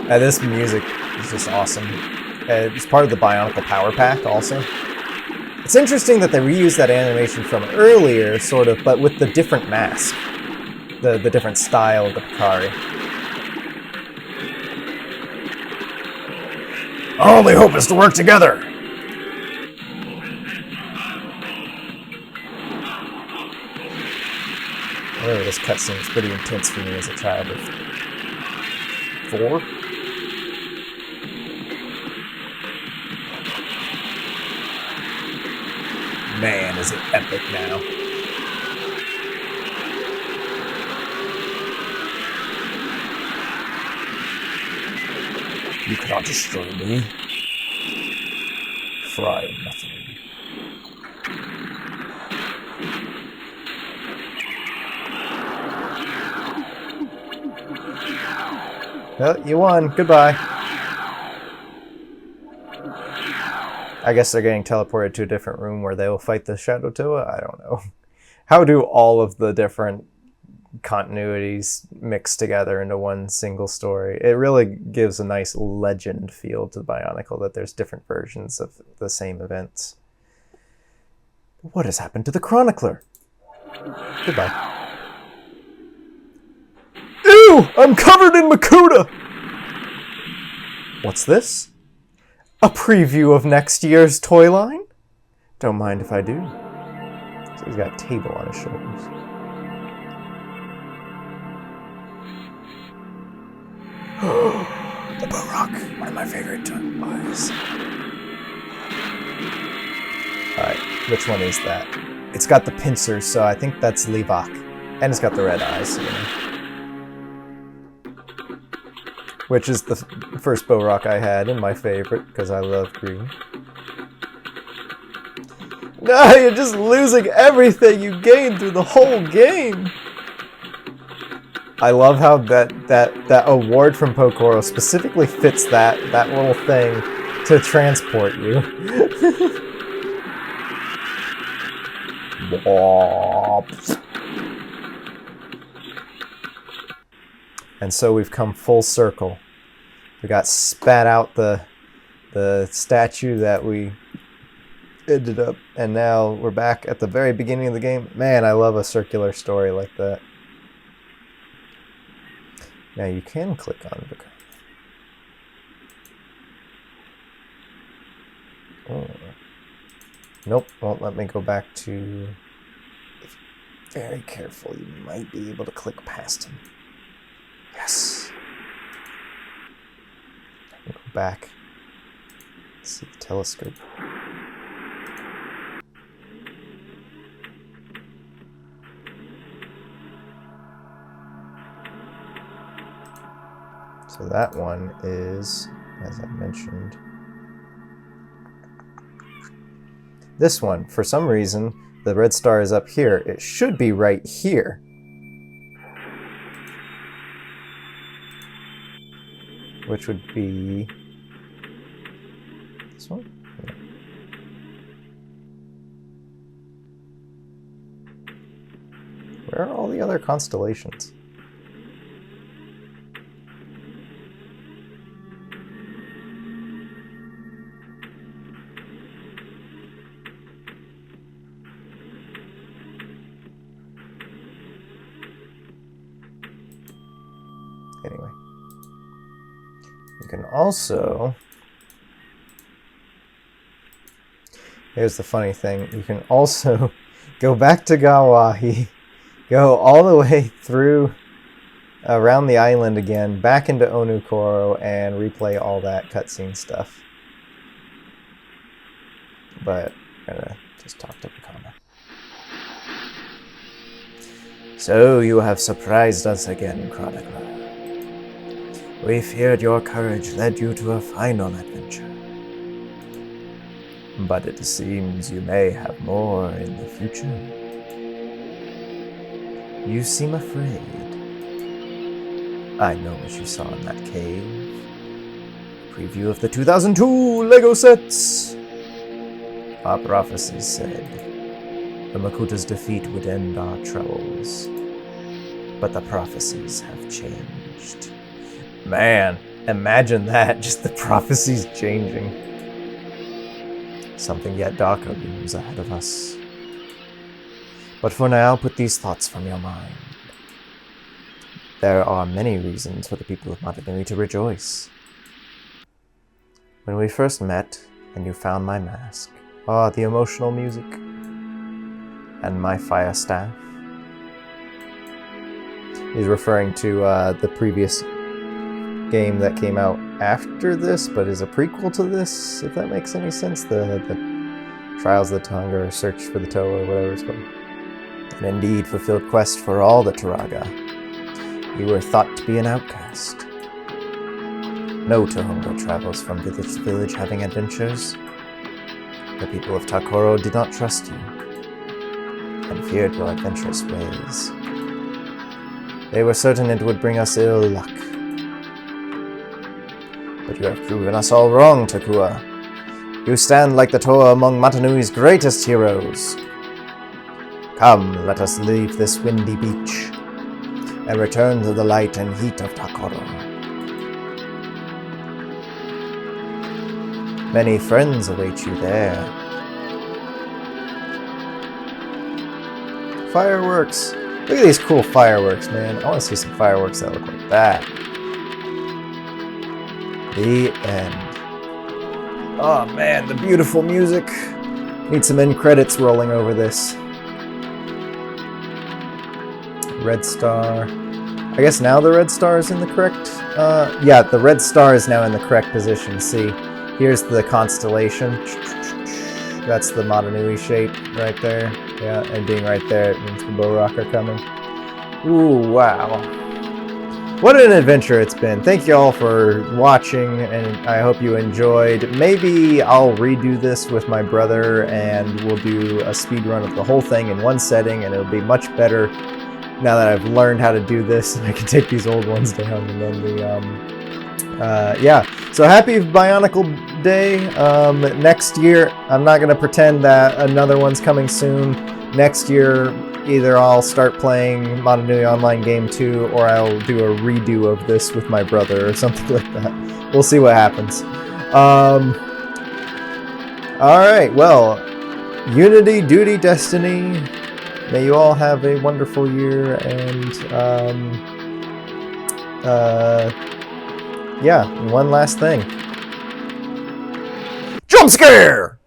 This music is just awesome. It's part of the Bionicle Power Pack also. It's interesting that they reused that animation from earlier, sort of, but with the different mask. The different style of the Picari. Our only hope is to work together! Really, this cutscene was pretty intense for me as a child of 4. Man, is it epic now. You cannot destroy me, for I am nothing. Well, you won. Goodbye. I guess they're getting teleported to a different room where they will fight the Shadow Toa? I don't know. How do all of the different continuities mix together into one single story? It really gives a nice legend feel to Bionicle that there's different versions of the same events. What has happened to the Chronicler? Goodbye. Ew! I'm covered in Makuta! What's this? A preview of next year's toy line? Don't mind if I do. So he's got a table on his shoulders. The Baroque, one of my favorite toys. Alright, which one is that? It's got the pincers, so I think that's Livak. And it's got the red eyes, you know. Which is the first Baroque I had, and my favorite, because I love green. No, you're just losing everything you gained through the whole game! I love how that award from Pokoro specifically fits that little thing to transport you. And so we've come full circle. We got spat out the statue that we ended up, and now we're back at the very beginning of the game. Man, I love a circular story like that. Now you can click on the... Oh. Nope, won't let me go back to... Very careful, you might be able to click past him. Yes. Go back. Let's see the telescope. So that one is, as I mentioned, this one. For some reason, the red star is up here. It should be right here. Which would be this one? Yeah. Where are all the other constellations? Anyway. You can also, here's the funny thing, you can also go back to Gawahi, go all the way through around the island again, back into Onukoro, and replay all that cutscene stuff. But I'm gonna just talk to Pakana. So you have surprised us again, Chronicler. We feared your courage led you to a final adventure. But it seems you may have more in the future. You seem afraid. I know what you saw in that cave. A preview of the 2002 LEGO sets. Our prophecies said the Makuta's defeat would end our troubles. But the prophecies have changed. Man, imagine that, just the prophecies changing. Something yet darker looms ahead of us. But for now, put these thoughts from your mind. There are many reasons for the people of Matanui to rejoice. When we first met, and you found my mask, the emotional music, and my fire staff. He's referring to the previous game that came out after this, but is a prequel to this, if that makes any sense. The Trials of the Tonga, or Search for the Toe, or whatever it's called. And indeed fulfilled quest for all the Turaga. You were thought to be an outcast. No Tohongo travels from village to village having adventures. The people of Takoro did not trust you, and feared your adventurous ways. They were certain it would bring us ill luck. But you have proven us all wrong, Takua. You stand like the Toa among Matanui's greatest heroes. Come, let us leave this windy beach, and return to the light and heat of Takoro. Many friends await you there. Fireworks! Look at these cool fireworks, man. I want to see some fireworks that look like that. The end. Oh man, the beautiful music. Need some end credits rolling over this. Red star. I guess now the red star is in the correct... yeah, the red star is now in the correct position. See, here's the constellation. That's the Matanui shape right there. Yeah, and being right there, it means the Borak are coming. Ooh, wow. What an adventure it's been. Thank you all for watching, and I hope you enjoyed. Maybe I'll redo this with my brother, and we'll do a speed run of the whole thing in one setting, and it'll be much better now that I've learned how to do this, and I can take these old ones down. And then the yeah. So happy Bionicle Day. Next year, I'm not gonna pretend that another one's coming soon. Next year, either I'll start playing Matanui Online Game 2, or I'll do a redo of this with my brother, or something like that. We'll see what happens. Alright, well, Unity, Duty, Destiny. May you all have a wonderful year, and, yeah, one last thing. Jump scare!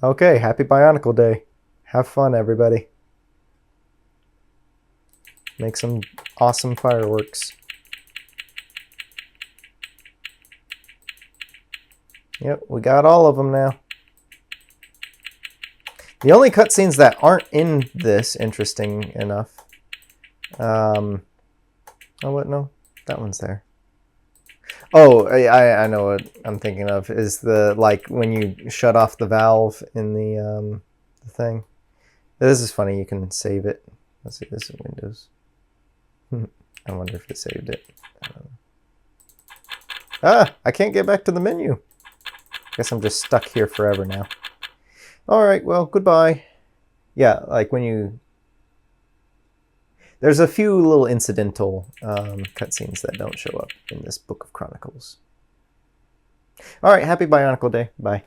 Okay, happy Bionicle Day. Have fun, everybody. Make some awesome fireworks. Yep, we got all of them now. The only cutscenes that aren't in this, interesting enough. Oh, what? No, that one's there. Oh, I know what I'm thinking of. Is the, like, when you shut off the valve in the thing. This is funny, you can save it. Let's see, this is Windows. I wonder if it saved it. Ah, I can't get back to the menu. Guess I'm just stuck here forever now. Alright, well, goodbye. Yeah, like when you... There's a few little incidental cutscenes that don't show up in this Book of Chronicles. Alright, happy Bionicle Day. Bye.